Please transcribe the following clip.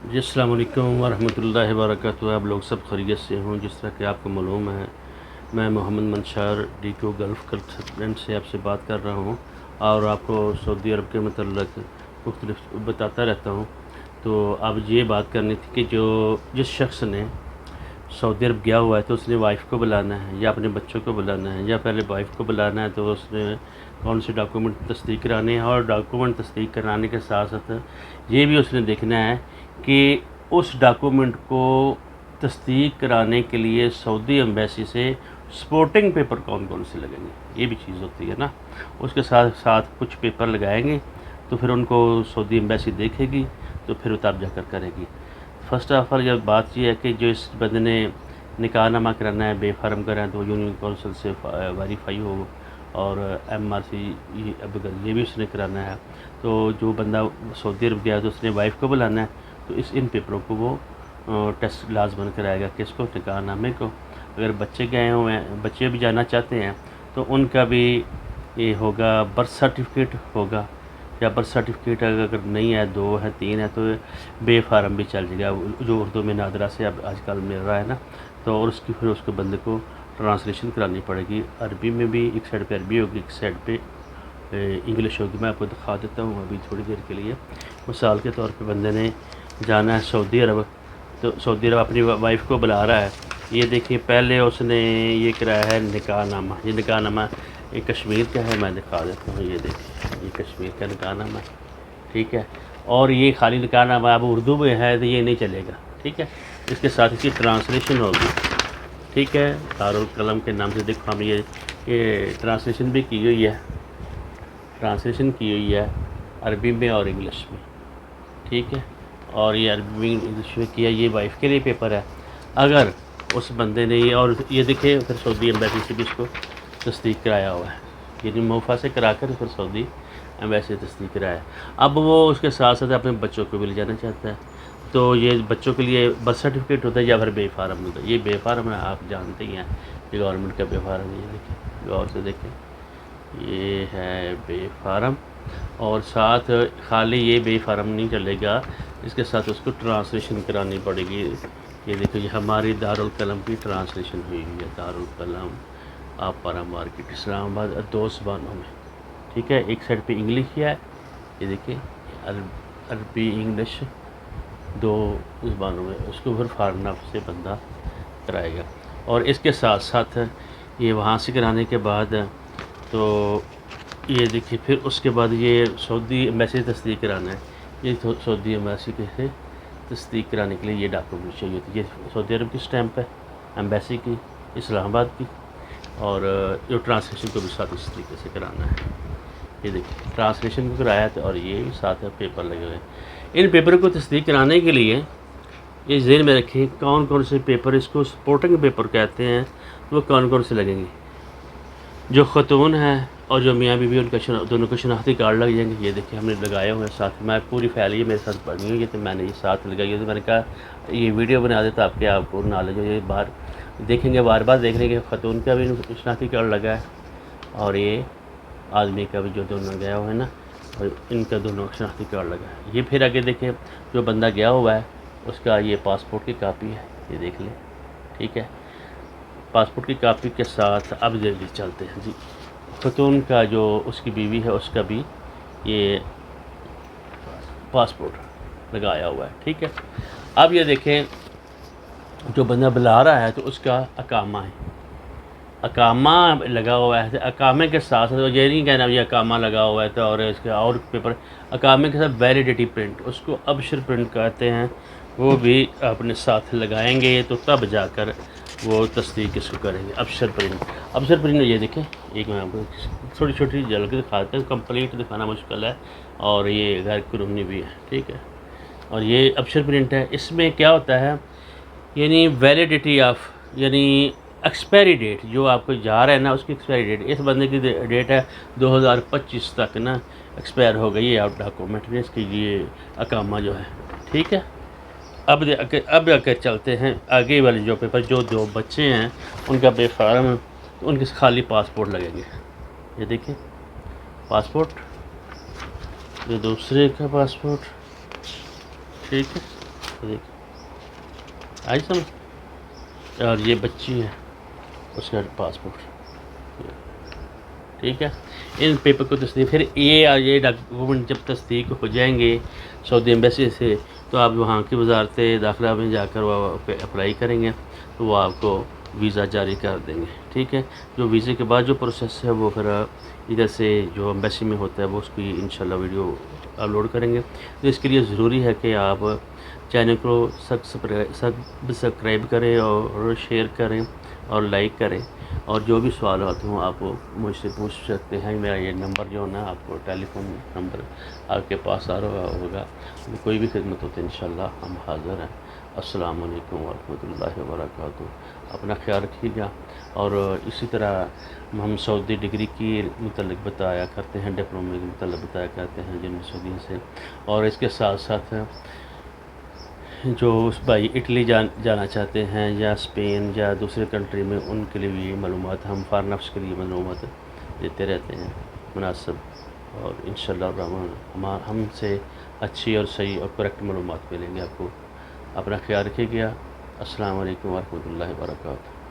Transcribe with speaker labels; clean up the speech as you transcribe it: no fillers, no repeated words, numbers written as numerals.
Speaker 1: جی السلام علیکم ورحمۃ اللہ وبرکاتہ۔ آپ لوگ سب خیریت سے ہوں؟ جس طرح کہ آپ کو معلوم ہے، میں محمد منشار ڈیکو گلف کنسلٹنٹ سے آپ سے بات کر رہا ہوں اور آپ کو سعودی عرب کے متعلق مختلف بتاتا رہتا ہوں۔ تو اب یہ بات کرنی تھی کہ جس شخص نے سعودی عرب گیا ہوا ہے تو اس نے وائف کو بلانا ہے یا اپنے بچوں کو بلانا ہے، یا پہلے وائف کو بلانا ہے تو اس نے کون سے ڈاکومنٹ تصدیق کرانے ہیں، اور ڈاکومنٹ تصدیق کرانے کے ساتھ ساتھ یہ بھی اس نے دیکھنا ہے کہ اس ڈاکومنٹ کو تصدیق کرانے کے لیے سعودی ایمبیسی سے سپورٹنگ پیپر کون کون سے لگیں گے، یہ بھی چیز ہوتی ہے نا۔ اس کے ساتھ ساتھ کچھ پیپر لگائیں گے تو پھر ان کو سعودی ایمبیسی دیکھے گی تو پھر تب جا کر کرے گی۔ فرسٹ آف آل یہ بات یہ ہے کہ جو اس بندے نے نکاح نامہ کرانا ہے، بے فارم کرانا ہے تو وہ یونین کونسل سے ویریفائی ہو، اور ایم آر سی یہ بھی اس نے کرانا ہے۔ تو جو بندہ سعودی عرب گیا تو اس نے وائف کو بلانا ہے تو ان پیپروں کو وہ ٹیسٹ لازماً کرائے گا، کس کو؟ نکاح نامے کو۔ اگر بچے گئے ہوئے ہیں، بچے بھی جانا چاہتے ہیں تو ان کا بھی یہ ہوگا، برتھ سرٹیفکیٹ ہوگا، یا برتھ سرٹیفکیٹ اگر نہیں ہے، 2 ہے 3 ہے تو بے فارم بھی چل جائے گا، جو اردو میں نادرا سے اب آج کل مل رہا ہے نا۔ تو اور پھر اس کو بندے کو ٹرانسلیشن کرانی پڑے گی، عربی میں بھی، ایک سائڈ پہ عربی ہوگی، ایک سائڈ پہ انگلش ہوگی۔ میں آپ کو دکھا دیتا ہوں ابھی تھوڑی دیر کے لیے۔ مثال کے طور پہ بندے نے جانا ہے سعودی عرب، تو سعودی عرب اپنی وائف کو بلا رہا ہے۔ یہ دیکھیں، پہلے اس نے یہ کرایا ہے نکاح نامہ۔ یہ نکاح نامہ یہ کشمیر کا ہے، میں دکھا دیتا ہوں۔ یہ دیکھیں، یہ کشمیر کا نکاح نامہ ہے، ٹھیک ہے۔ اور یہ خالی نکاح نامہ اب اردو میں ہے تو یہ نہیں چلے گا، ٹھیک ہے۔ اس کے ساتھ اس کی ٹرانسلیشن ہوگی، ٹھیک ہے۔ دارالقلم کے نام سے دیکھو، ہم یہ ٹرانسلیشن بھی کی ہوئی ہے، ٹرانسلیشن کی ہوئی ہے عربی میں اور انگلش میں، ٹھیک ہے۔ اور یہ عربی میں انگلش میں کیا، یہ وائف کے لیے پیپر ہے۔ اگر اس بندے نے اور یہ دیکھے پھر سعودی ایمبیسی سے بھی اس کو تصدیق کرایا ہوا ہے، یعنی موفا سے کرا کر پھر سعودی ایمبیسی سے تصدیق کرایا ہے۔ اب وہ اس کے ساتھ ساتھ اپنے بچوں کو بھی لے جانا چاہتا ہے، تو یہ بچوں کے لیے برتھ سرٹیفکیٹ ہوتا ہے یا پھر بے فارم ہوتا ہے۔ یہ بے فارم ہے، آپ جانتے ہی ہیں، یہ گورنمنٹ کا بے فارم ہے۔ یہ دیکھیں، غور سے دیکھیں، یہ ہے بے فارم، اور ساتھ خالی یہ بے فارم نہیں چلے گا، اس کے ساتھ اس کو ٹرانسلیشن کرانی پڑے گی۔ یہ دیکھو، یہ ہماری دارالقلم کی ٹرانسلیشن ہوئی ہوئی ہے، دارالقلم آپارا مارکیٹ اسلام آباد، 2 زبانوں میں، ٹھیک ہے۔ ایک سائڈ پہ انگلش ہے، یہ دیکھیں، عربی انگلش 2 زبانوں میں، اس کو پھر فارن آف سے بندہ کرائے گا۔ اور اس کے ساتھ ساتھ یہ وہاں سے کرانے کے بعد تو یہ دیکھیے، پھر اس کے بعد یہ سعودی ایمبیسی سے تصدیق کرانا ہے۔ یہ سعودی ایمبیسی سے تصدیق کرانے کے لیے یہ ڈاکومنٹ چاہیے ہوتی ہے۔ یہ سعودی عرب کی سٹیمپ ہے، ایمبیسی کی، اسلام آباد کی، اور جو ٹرانسلیشن کو بھی ساتھ اس طریقے سے کرانا ہے۔ یہ دیکھیے، ٹرانسلیشن کو کرایا تھا، اور یہ ساتھ پیپر لگے ہوئے ہیں۔ ان پیپر کو تصدیق کرانے کے لیے یہ ذہن میں رکھیں کون کون سے پیپر، اس کو سپورٹنگ پیپر کہتے ہیں، وہ کون کون سے لگیں گے۔ جو خاتون ہیں اور جو میاں بیوی، ان کا دونوں کو شناختی کارڈ لگ جائیں گے۔ یہ دیکھیں، ہم نے لگائے ہوئے ہیں ساتھ، میں پوری فائل یہ میرے ساتھ بنی ہوئی ہے تو میں نے یہ ساتھ لگائی ہے۔ تو میں نے کہا یہ ویڈیو بنا دیتا آپ کے، آپ کو نالج ہو، یہ بار دیکھیں گے، بار بار دیکھیں گے۔ خاتون کا بھی شناختی کارڈ لگا ہے، اور یہ آدمی کا بھی، جو دونوں گیا ہوا ہے نا، اور ان کا دونوں شناختی کارڈ لگا ہے۔ یہ پھر آگے دیکھیں، جو بندہ گیا ہوا ہے اس کا یہ پاسپورٹ کی کاپی ہے، یہ دیکھ لیں، ٹھیک ہے۔ پاسپورٹ کی کاپی کے ساتھ اب جلدی چلتے ہیں جی، خاتون کا جو اس کی بیوی ہے اس کا بھی یہ پاسپورٹ لگایا ہوا ہے، ٹھیک ہے۔ اب یہ دیکھیں، جو بندہ بلا رہا ہے تو اس کا اقامہ ہے، اقامہ لگا ہوا ہے۔ اقامے کے ساتھ ساتھ یہ نہیں کہنا یہ اقامہ لگا ہوا ہے تو اور اس کا اور پیپر، اقامے کے ساتھ ویلیڈیٹی پرنٹ، اس کو ابشر پرنٹ کہتے ہیں، وہ بھی اپنے ساتھ لگائیں گے تو تب جا کر وہ تصدیق اس کو کریں گے۔ ابشر پرنٹ، ابشر پرنٹ یہ دیکھیں، ایک میں آپ کو چھوٹی چھوٹی جھلک دکھاتے ہیں، کمپلیٹ دکھانا مشکل ہے، اور یہ غیر قانونی بھی ہے، ٹھیک ہے۔ اور یہ ابشر پرنٹ ہے، اس میں کیا ہوتا ہے، یعنی ویلیڈیٹی آف، یعنی ایکسپائری ڈیٹ، جو آپ کو جا رہا ہے نا اس کی ایکسپائری ڈیٹ، اس بندے کی ڈیٹ ہے 2025 تک نا ایکسپائر ہو گئی ہے آپ ڈاکومنٹ میں، اس کی یہ اقامہ جو ہے، ٹھیک ہے۔ اب آ کے چلتے ہیں آگے والے جو پیپر، جو 2 بچے ہیں ان کا بے فارم ہے تو ان کے خالی پاسپورٹ لگیں گے۔ یہ دیکھیں، پاسپورٹ، یہ دوسرے کا پاسپورٹ، ٹھیک ہے۔ صدیق آئی سمجھ؟ اور یہ بچی ہے، اس کا پاسپورٹ، ٹھیک ہے۔ ان پیپر کو تصدیق، پھر یہ ڈاکومنٹ جب تصدیق ہو جائیں گے سعودی ایمبیسی سے، تو آپ وہاں کی وزارت داخلہ میں جا کر وہ اپلائی کریں گے تو وہ آپ کو ویزا جاری کر دیں گے، ٹھیک ہے۔ جو ویزے کے بعد جو پروسیس ہے وہ پھر ادھر سے جو ایمبیسی میں ہوتا ہے وہ اس کی انشاءاللہ ویڈیو اپلوڈ کریں گے۔ تو اس کے لیے ضروری ہے کہ آپ چینل کو سبسکرائب کریں اور شیئر کریں اور لائک کریں، اور جو بھی سوالات ہوں آپ مجھ سے پوچھ سکتے ہیں۔ میرا یہ نمبر جو ہے نا، آپ کو ٹیلی فون نمبر آپ کے پاس آ رہا ہوگا، کوئی بھی خدمت ہوتی ہے انشاءاللہ ہم حاضر ہیں۔ السلام علیکم ورحمۃ اللہ وبرکاتہ۔ اپنا خیال رکھیے گا، اور اسی طرح ہم سعودی ڈگری کی متعلق بتایا کرتے ہیں، ڈپلومے کے متعلق بتایا کرتے ہیں جن سعودی سے، اور اس کے ساتھ ساتھ جو بھائی اٹلی جانا چاہتے ہیں یا اسپین یا دوسرے کنٹری میں، ان کے لیے بھی معلومات ہم فارنرس کے لیے معلومات دیتے رہتے ہیں مناسب، اور انشاءاللہ الرحمن ہم سے اچھی اور صحیح اور کریکٹ معلومات ملیں گے آپ کو۔ اپنا خیال رکھیے گا۔ السلام علیکم ورحمۃ اللہ وبرکاتہ۔